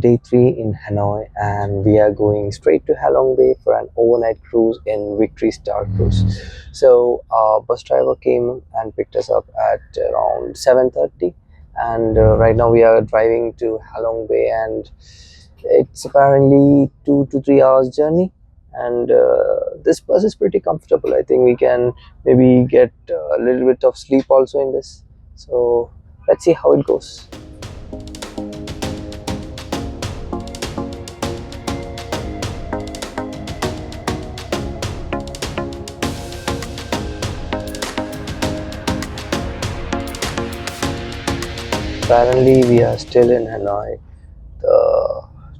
day 3 in Hanoi, and we are going straight to Halong Bay for an overnight cruise in Victory Star Cruise. So our bus driver came and picked us up at around 7:30, and right now we are driving to Halong Bay, and it's apparently 2 to 3 hours journey. And this bus is pretty comfortable. I think we can maybe get a little bit of sleep also in this. So let's see how it goes. Apparently we are still in Hanoi. The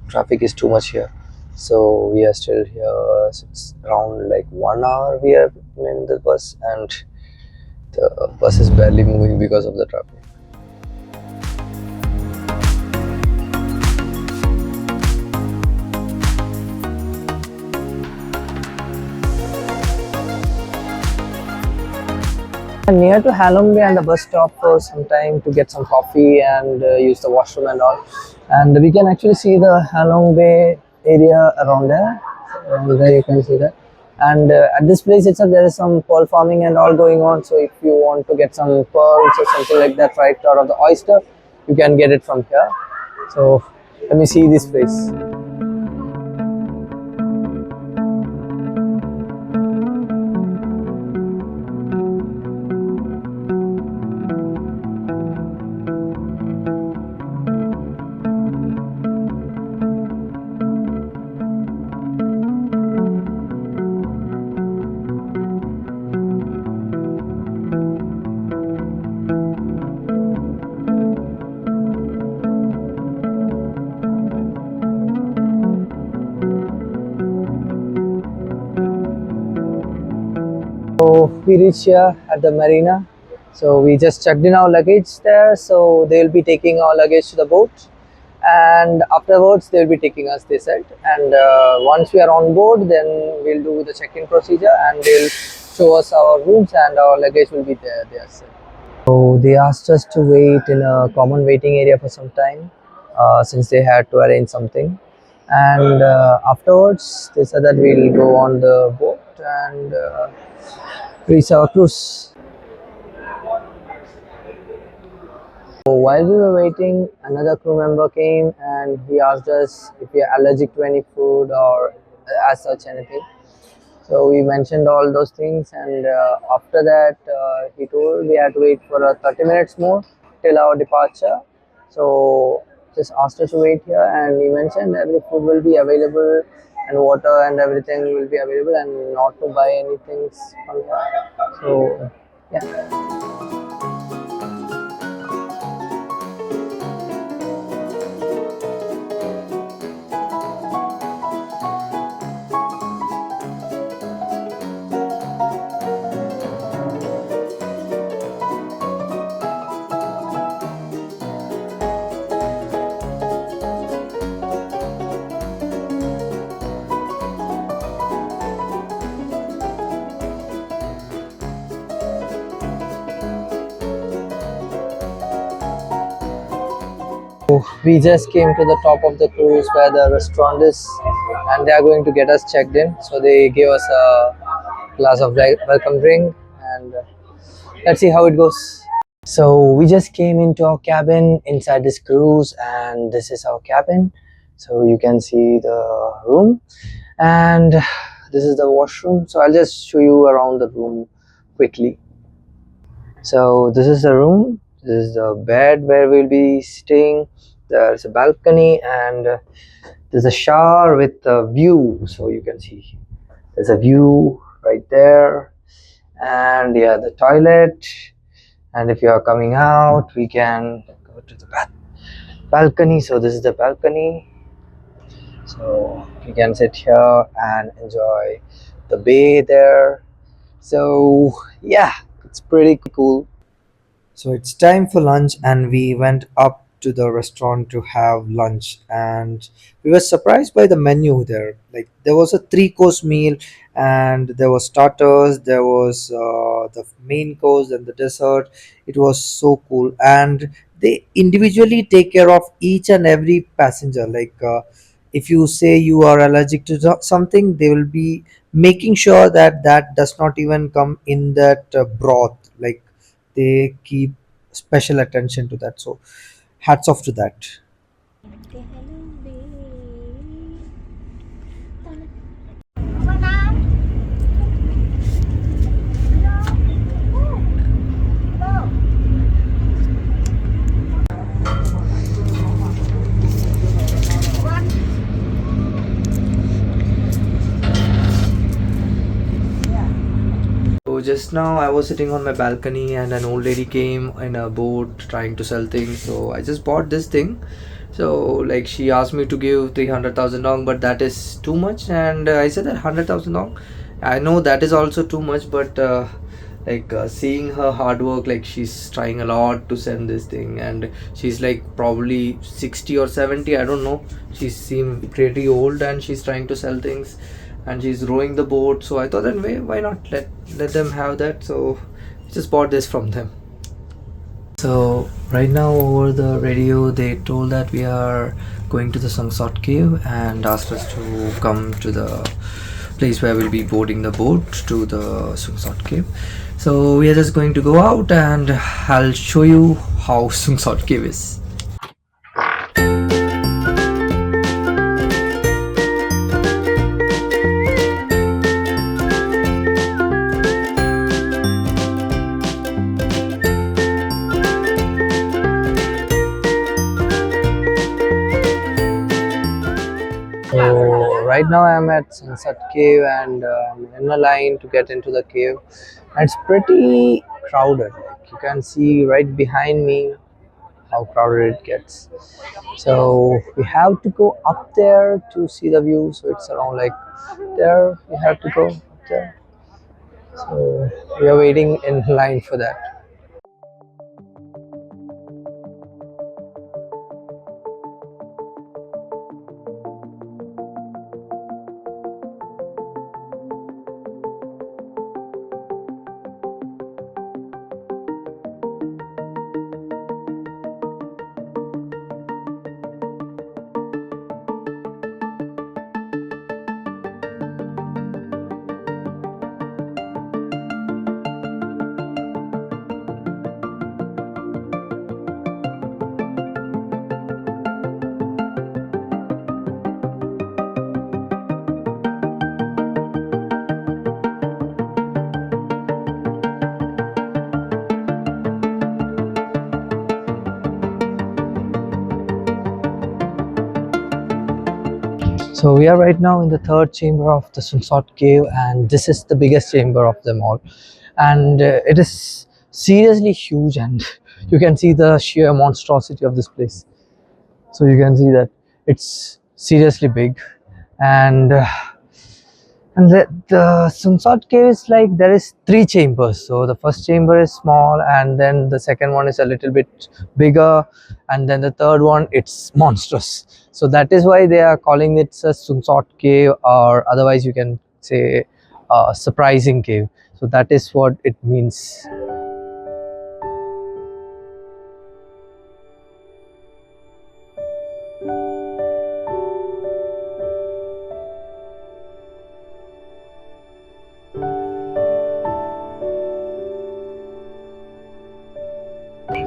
traffic is too much here, so we are still here. So it's around like 1 hour we have been in the bus, and the bus is barely moving because of the traffic. Near to Halong Bay and the bus stop for some time to get some coffee and use the washroom and all. And we can actually see the Halong Bay area around there. And there you can see that. And at this place itself, there is some pearl farming and all going on. So if you want to get some pearls or something like that right out of the oyster, you can get it from here. So let me see this place. So we reached here at the marina. So we just checked in our luggage there. So they will be taking our luggage to the boat, and afterwards they will be taking us, they said. And once we are on board, then we'll do the check-in procedure, and they'll show us our rooms, and our luggage will be there, they said. So they asked us to wait in a common waiting area for some time, since they had to arrange something. And afterwards they said that we'll go on the boat and reach our cruise. So while we were waiting, another crew member came and he asked us if we are allergic to any food or as such anything. So we mentioned all those things, and after that he told we had to wait for 30 minutes more till our departure. So just asked us to wait here, and he mentioned every food will be available and water and everything will be available, and not to buy anything from here. So yeah. We just came to the top of the cruise where the restaurant is, and they are going to get us checked in. So they gave us a glass of welcome drink, and let's see how it goes. So we just came into our cabin inside this cruise, and this is our cabin. So you can see the room, and this is the washroom. So I'll just show you around the room quickly. So this is the room. This is the bed where we'll be staying. There's a balcony, and there's a shower with a view. So you can see there's a view right there, and yeah, the toilet. And if you are coming out, we can go to the balcony. So this is the balcony. So you can sit here and enjoy the bay there. So yeah, it's pretty cool. So it's time for lunch, and we went up to the restaurant to have lunch, and we were surprised by the menu there. Like, there was a three-course meal, and there was starters, there was the main course and the dessert. It was so cool, and they individually take care of each and every passenger. Like if you say you are allergic to something, they will be making sure that that does not even come in that broth. Like they keep special attention to that. So hats off to that. Okay, Halong Bay. So just now I was sitting on my balcony and an old lady came in a boat trying to sell things. So I just bought this thing. So like she asked me to give 300,000 dong, but that is too much. And I said that 100,000 dong. I know that is also too much, but seeing her hard work, like she's trying a lot to send this thing, and she's like probably 60 or 70. I don't know. She seemed pretty old, and she's trying to sell things and she's rowing the boat. So I thought that why not let them have that. So just bought this from them. So right now over the radio they told that we are going to the Sung Sot cave and asked us to come to the place where we'll be boarding the boat to the Sung Sot cave. So we are just going to go out and I'll show you how Sung Sot cave is. So right now I'm at Sunset Cave and I'm in a line to get into the cave. And it's pretty crowded. Like you can see right behind me how crowded it gets. So we have to go up there to see the view. So it's around like there. We have to go up there. So we are waiting in line for that. So we are right now in the third chamber of the Sung Sot cave, and this is the biggest chamber of them all. And it is seriously huge, and you can see the sheer monstrosity of this place. So you can see that it's seriously big, and the Sung Sot cave is like there is three chambers. So the first chamber is small, and then the second one is a little bit bigger, and then the third one it's monstrous. So that is why they are calling it a Sung Sot cave, or otherwise you can say a surprising cave. So that is what it means.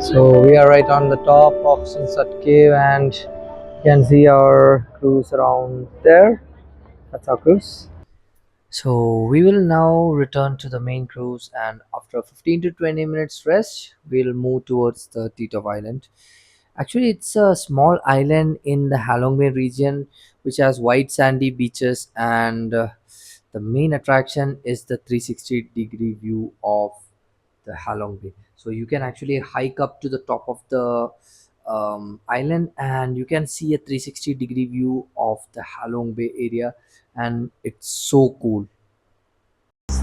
So we are right on the top of Sung Sot cave, and you can see our cruise around there. That's our cruise. So we will now return to the main cruise, and after 15 to 20 minutes rest, we'll move towards the Titov Island. Actually, it's a small island in the Halong Bay region, which has white sandy beaches, and the main attraction is the 360-degree view of the Halong Bay. So you can actually hike up to the top of the island, and you can see a 360-degree view of the Halong Bay area, and it's so cool.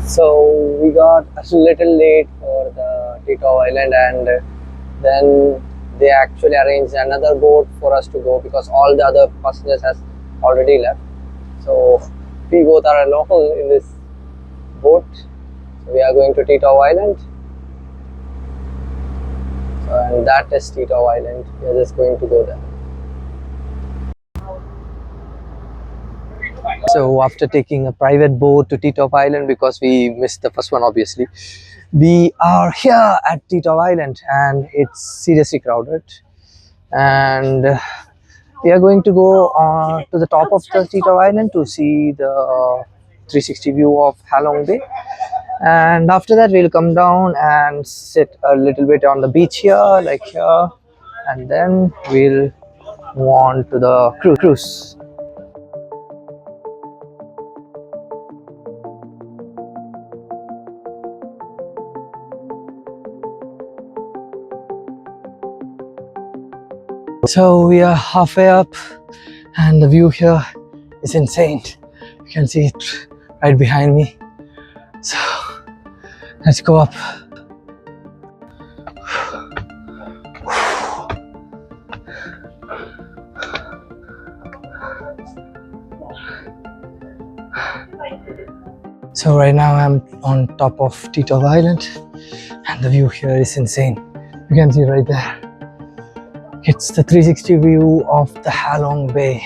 So we got a little late for the Tito Island, and then they actually arranged another boat for us to go because all the other passengers has already left. So we both are alone in this boat. So we are going to Tito Island. And that is Tito Island. We are just going to go there. So after taking a private boat to Tito Island, because we missed the first one obviously, we are here at Tito Island and it's seriously crowded. And we are going to go to the top of the Tito Island to see the 360 view of Halong Bay. And after that we'll come down and sit a little bit on the beach here, like here, and then we'll move on to the cruise. So we are halfway up and the view here is insane. You can see it right behind me. So let's go up. So right now I'm on top of Tito Island and the view here is insane. You can see right there. It's the 360 view of the Halong Bay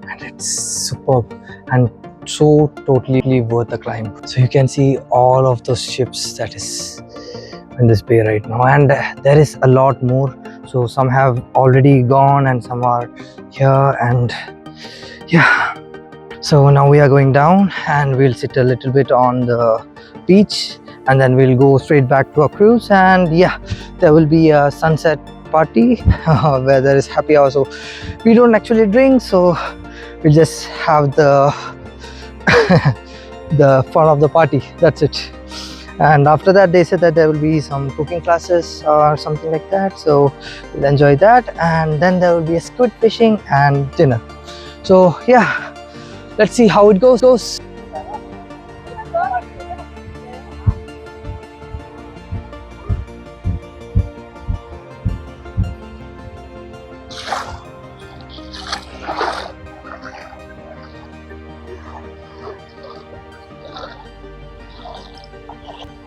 and it's superb and so totally worth the climb. So you can see all of those ships that is in this bay right now, and there is a lot more. So some have already gone and some are here, and yeah. So now we are going down and we'll sit a little bit on the beach and then we'll go straight back to our cruise. And yeah, there will be a sunset party where there is happy hour. So we don't actually drink, so we'll just have the the fun of the party. That's it. And after that they said that there will be some cooking classes or something like that, so we'll enjoy that, and then there will be a squid fishing and dinner. So yeah, let's see how it goes.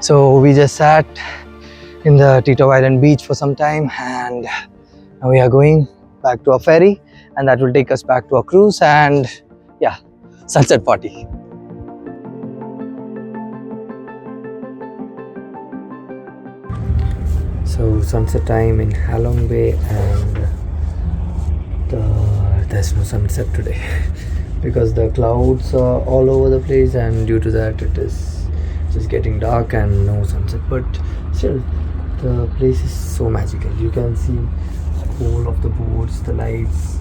So we just sat in the Tito Island beach for some time, and now we are going back to our ferry, and that will take us back to our cruise and yeah, sunset party. So sunset time in Halong Bay, and there's no sunset today because the clouds are all over the place, and due to that it is just getting dark and no sunset. But still, the place is so magical. You can see all of the boats, the lights.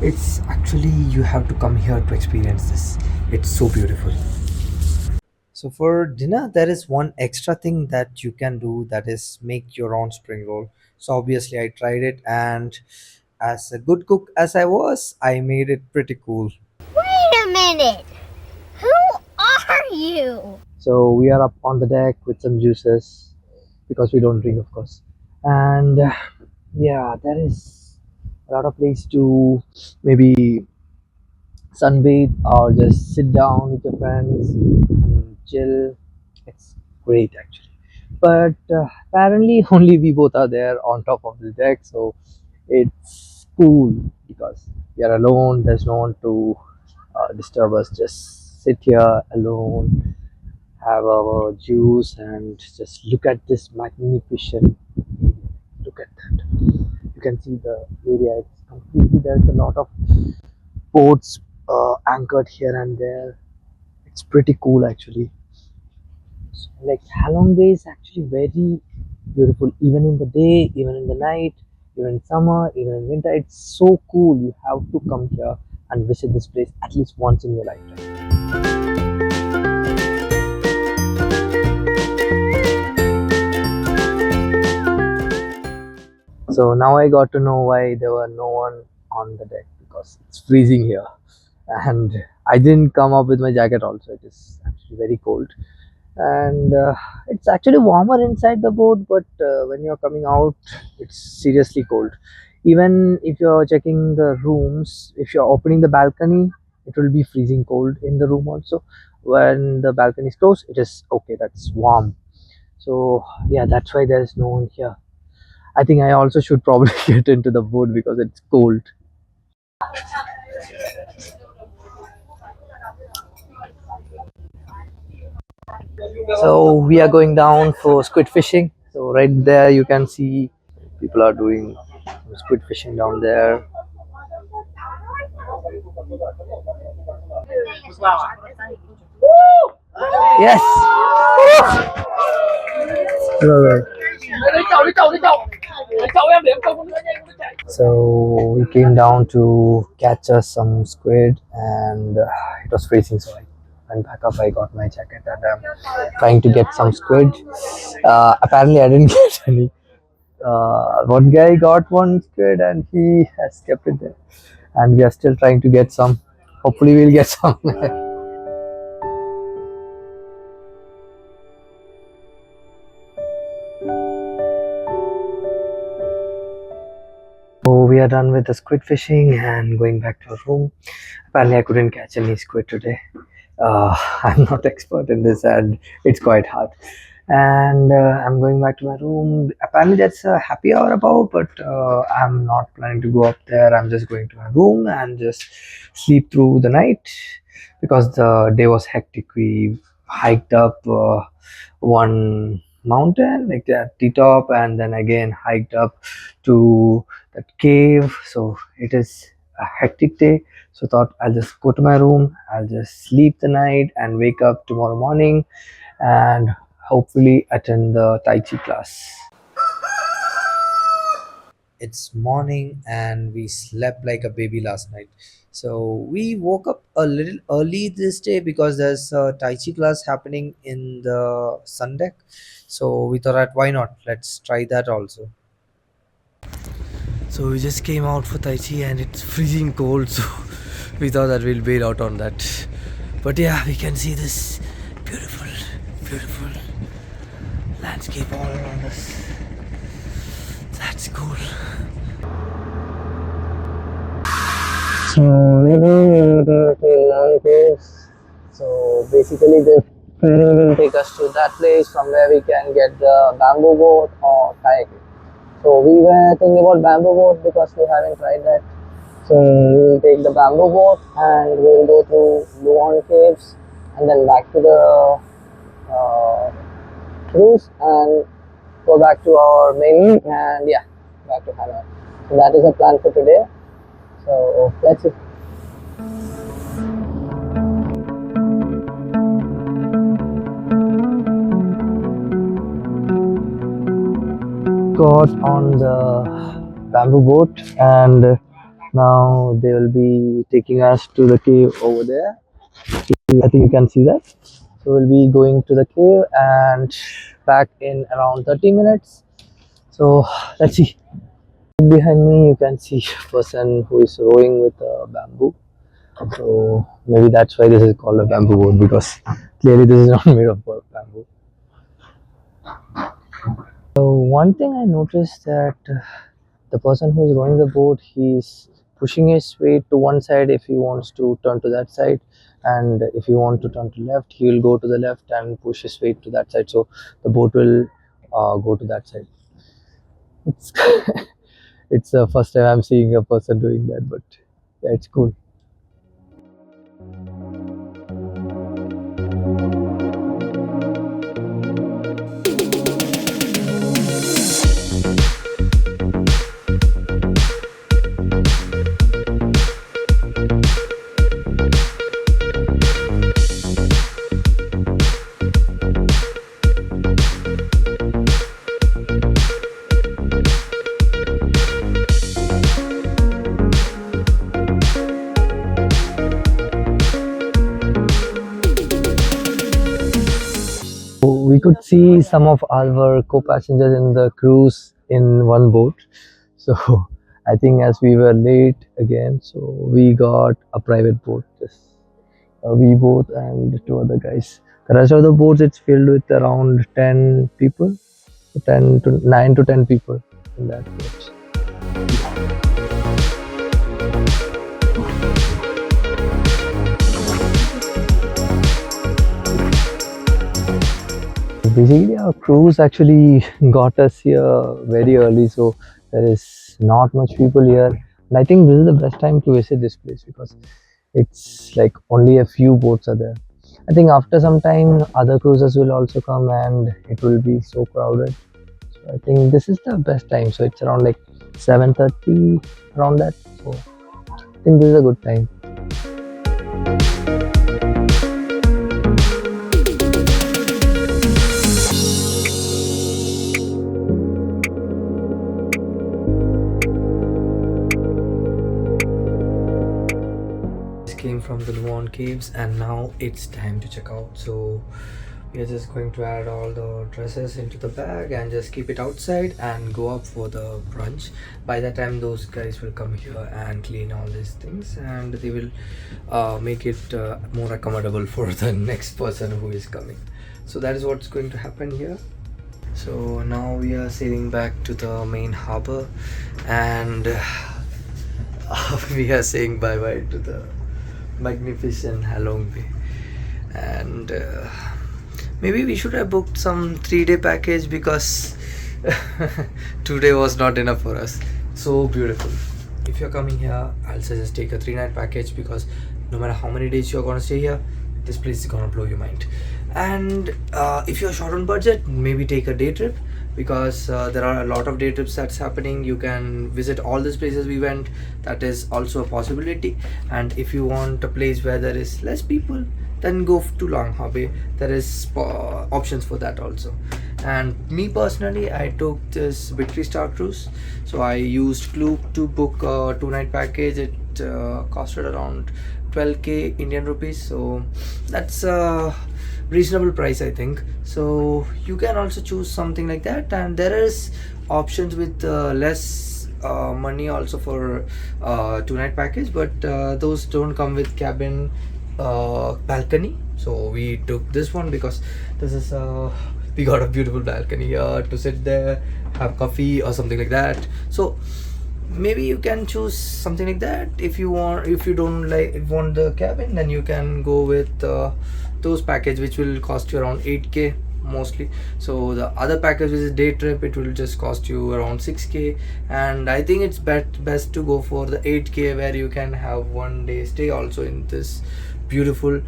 It's actually, you have to come here to experience this. It's so beautiful. So for dinner, there is one extra thing that you can do, that is make your own spring roll. So obviously I tried it, and as a good cook as I was, I made it pretty cool. Wait a minute! Who are you? So we are up on the deck with some juices because we don't drink, of course. And yeah, there is a lot of place to maybe sunbathe or just sit down with your friends and chill. It's great actually. But apparently only we both are there on top of the deck, so it's cool because we are alone. There's no one to disturb us. Just sit here alone, have our juice, and just look at this magnificent area. Look at that. You can see the area. It's completely, there's a lot of boats anchored here and there. It's pretty cool actually. So, like, Halong Bay is actually very beautiful, even in the day, even in the night, even in summer, even in winter. It's so cool. You have to come here and visit this place at least once in your lifetime. So now I got to know why there were no one on the deck, because it's freezing here, and I didn't come up with my jacket also. It is actually very cold, and it's actually warmer inside the boat, but when you're coming out it's seriously cold. Even if you're checking the rooms, if you're opening the balcony, it will be freezing cold in the room also. When the balcony is closed, it is okay, that's warm. So yeah, that's why there is no one here. I think I also should probably get into the boat because it's cold. So we are going down for squid fishing. So right there you can see people are doing squid fishing down there. Yes. Rồi. So we came down to catch us some squid, and it was freezing, so I went back up. I got my jacket and I'm trying to get some squid. Apparently, I didn't get any. One guy got one squid and he has kept it there, and we are still trying to get some. Hopefully, we'll get some. So we are done with the squid fishing and going back to our room. Apparently, I couldn't catch any squid today. I'm not expert in this, and it's quite hard. And I'm going back to my room. Apparently, that's a happy hour above, but I'm not planning to go up there. I'm just going to my room and just sleep through the night because the day was hectic. We hiked up one mountain, like at the top, and then again hiked up to that cave. So it is a hectic day. So thought I'll just go to my room, I'll just sleep the night and wake up tomorrow morning and hopefully attend the Tai Chi class. It's morning and we slept like a baby last night. So we woke up a little early this day because there's a Tai Chi class happening in the sun deck. So we thought that why not? Let's try that also. So we just came out for Tai Chi and it's freezing cold, so we thought that we'll bail out on that. But yeah, we can see this beautiful, beautiful landscape all around us. That's cool. So Luon Cave. So basically the ferry will take us to that place from where we can get the bamboo boat or kayaking. So we were thinking about bamboo boat because we haven't tried that. So we will take the bamboo boat and we will go through Luon Caves and then back to the cruise and go back to our main route and yeah, back to Hanoi. So that is the plan for today. So let's see. Got on the bamboo boat and now they will be taking us to the cave over there. I think you can see that. So we'll be going to the cave and back in around 30 minutes. So let's see. Behind me you can see a person who is rowing with a bamboo. So maybe that's why this is called a bamboo boat, because clearly this is not made of bamboo. So one thing I noticed that the person who is rowing the boat, he's pushing his weight to one side if he wants to turn to that side, and if you want to turn to left, he will go to the left and push his weight to that side, so the boat will go to that side. It's it's the first time I'm seeing a person doing that, but yeah, it's cool. We could see some of our co-passengers in the cruise in one boat. So I think as we were late again, so we got a private boat. Just we both and two other guys. The rest of the boats, it's filled with around 10 people, 10 to 9 to 10 people in that boat. basically our cruise actually got us here very early, so there is not much people here. And I think this is the best time to visit this place because it's like only a few boats are there. I think after some time other cruises will also come and it will be so crowded. So I think this is the best time. So it's around like 7:30 around that. So I think this is a good time. Came from the Luon Caves and now it's time to check out. So we are just going to add all the dresses into the bag and just keep it outside and go up for the brunch. By that time those guys will come here and clean all these things and they will make it more accommodable for the next person who is coming. So that is what's going to happen here. So now we are sailing back to the main harbor and we are saying bye bye to the magnificent Halong Bay. And maybe we should have booked some 3-day package because 2 day was not enough for us. So beautiful. If you're coming here, I'll suggest take a 3-night package because no matter how many days you're gonna stay here, this place is gonna blow your mind. And if you're short on budget, maybe take a day trip because there are a lot of day trips that's happening. You can visit all these places we went. That is also a possibility. And if you want a place where there is less people, then go to Long Bay. There is options for that also. And me personally, I took this Victory Star cruise. So I used Klook to book a 2-night package. It costed around 12k Indian rupees. So that's reasonable price, I think. So you can also choose something like that, and there is options with less money also for 2-night package, but those don't come with cabin balcony. So we took this one because this is we got a beautiful balcony here to sit there, have coffee or something like that. So maybe you can choose something like that. If you want, if you don't want the cabin, then you can go with those package which will cost you around 8k mostly. So the other package, which is day trip, it will just cost you around 6k, and I think it's best to go for the 8k where you can have 1 day stay also in this beautiful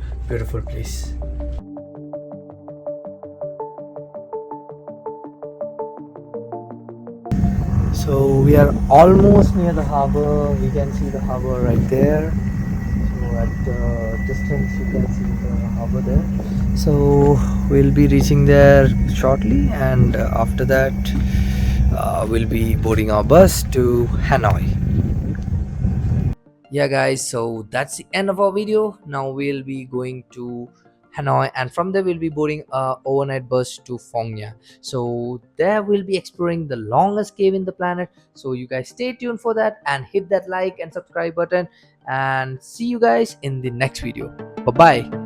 place. So we are almost near the harbor. We can see the harbor right there. So at the distance you can see the harbor there. So we'll be reaching there shortly, and after that we'll be boarding our bus to Hanoi. Yeah guys, so that's the end of our video. Now we'll be going to Hanoi, and from there we'll be boarding a overnight bus to Phong Nha. So there we'll be exploring the longest cave in the planet. So you guys stay tuned for that and hit that like and subscribe button, and see you guys in the next video. Bye bye.